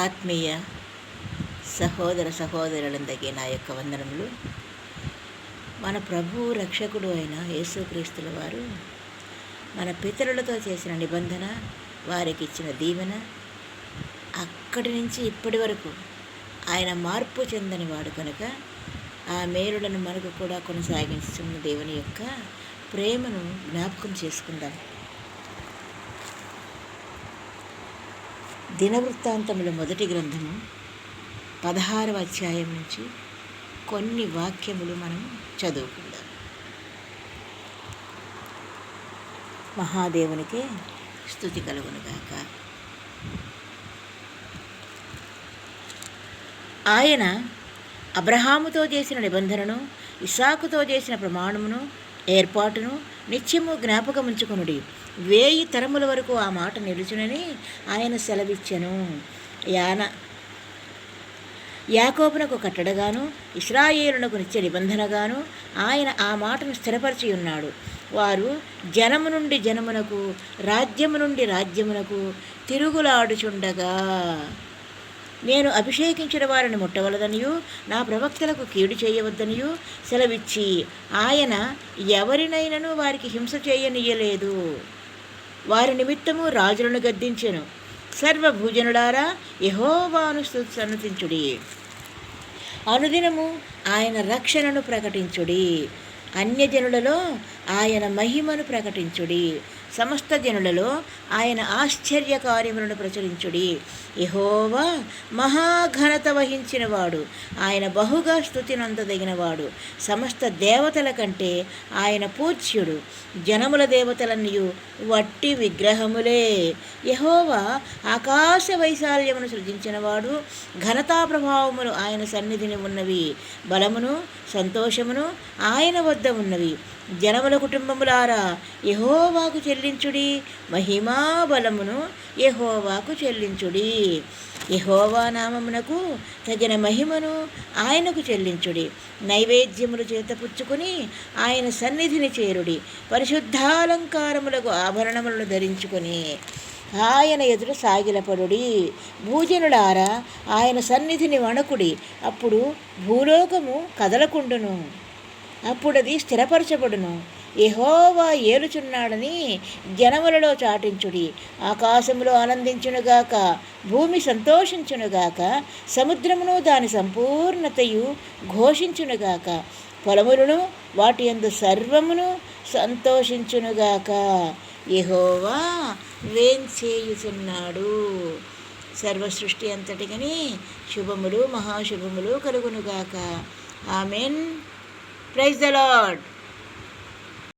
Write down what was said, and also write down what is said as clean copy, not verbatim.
ఆత్మీయ సహోదర సహోదరులందరికీ నా యొక్క వందనములు. మన ప్రభువు రక్షకుడు అయిన యేసుక్రీస్తుల వారు మన పితరులతో చేసిన నిబంధన, వారికి ఇచ్చిన దీవెన, అక్కడి నుంచి ఇప్పటి వరకు ఆయన మార్పు చెందని వాడు కనుక ఆ మేలులను మనకు కూడా కొనసాగిస్తున్న దేవుని యొక్క ప్రేమను జ్ఞాపకం చేసుకుందాం. దినవృత్తాంతముల మొదటి గ్రంథము 16వ అధ్యాయం నుంచి కొన్ని వాక్యములు మనం చదువుకుందాం. మహాదేవునికే స్తుతి కలుగునుగాక. ఆయన అబ్రహాముతో చేసిన నిబంధనను, ఇస్సాకుతో చేసిన ప్రమాణమును, ఏర్పాటును నిత్యము జ్ఞాపకముంచుకొనుడి. 1000 తరముల వరకు ఆ మాట నిలుచునని ఆయన సెలవిచ్చెను. యాకోబునకు కట్టడగాను, ఇశ్రాయేలునకు నిత్య నిబంధనగాను ఆయన ఆ మాటను స్థిరపరిచి ఉన్నాడు. వారు జనము నుండి జనమునకు, రాజ్యము నుండి రాజ్యమునకు తిరుగులాడుచుండగా నేను అభిషేకించిన వారిని ముట్టవలదనియు, నా ప్రవక్తలకు కీడు చేయవద్దనియు సెలవిచ్చి ఆయన ఎవరినైనను వారికి హింస చేయనీయలేదు. వారి నిమిత్తము రాజులను గద్దించెను. సర్వభూజనులారా యెహోవాను సన్నతించుడి. అనుదినము ఆయన రక్షణను ప్రకటించుడి. అన్యజనులలో ఆయన మహిమను ప్రకటించుడి. సమస్త జనులలో ఆయన ఆశ్చర్య కార్యములను ప్రచురించుడి. యెహోవా మహాఘనత వహించినవాడు, ఆయన బహుగా స్తుతినందదగినవాడు. సమస్త దేవతల కంటే ఆయన పూజ్యుడు. జనముల దేవతలన్నయు వట్టి విగ్రహములే. యెహోవా ఆకాశ వైశాల్యమును సృజించినవాడు. ఘనతా ప్రభావములు ఆయన సన్నిధిని ఉన్నవి. బలమును సంతోషమును ఆయన వద్ద ఉన్నవి. జనముల కుటుంబములారా యెహోవాకు చెల్లించుడి. మహిమా బలమును యెహోవాకు చెల్లించుడి. యెహోవా నామమునకు తగిన మహిమను ఆయనకు చెల్లించుడి. నైవేద్యములు చేతపుచ్చుకుని ఆయన సన్నిధిని చేరుడి. పరిశుద్ధాలంకారములకు ఆభరణములను ధరించుకొని ఆయన ఎదుట సాగిలపడుడి. భూజనులారా ఆయన సన్నిధిని వణకుడి. అప్పుడు భూలోకము కదలకుండును, అప్పుడది స్థిరపరచబడును. యెహోవా ఏలుచున్నాడని జనములలో చాటించుడి. ఆకాశములో ఆనందించునుగాక, భూమి సంతోషించునుగాక, సముద్రమును దాని సంపూర్ణతయు ఘోషించునుగాక. పొలములను వాటి యందు సర్వమును సంతోషించునుగాక. యెహోవా వేంచేయుచున్నాడు. సర్వసృష్టి అంతటికని శుభములు మహాశుభములు కలుగునుగాక. ఆమెన్. Praise the lord.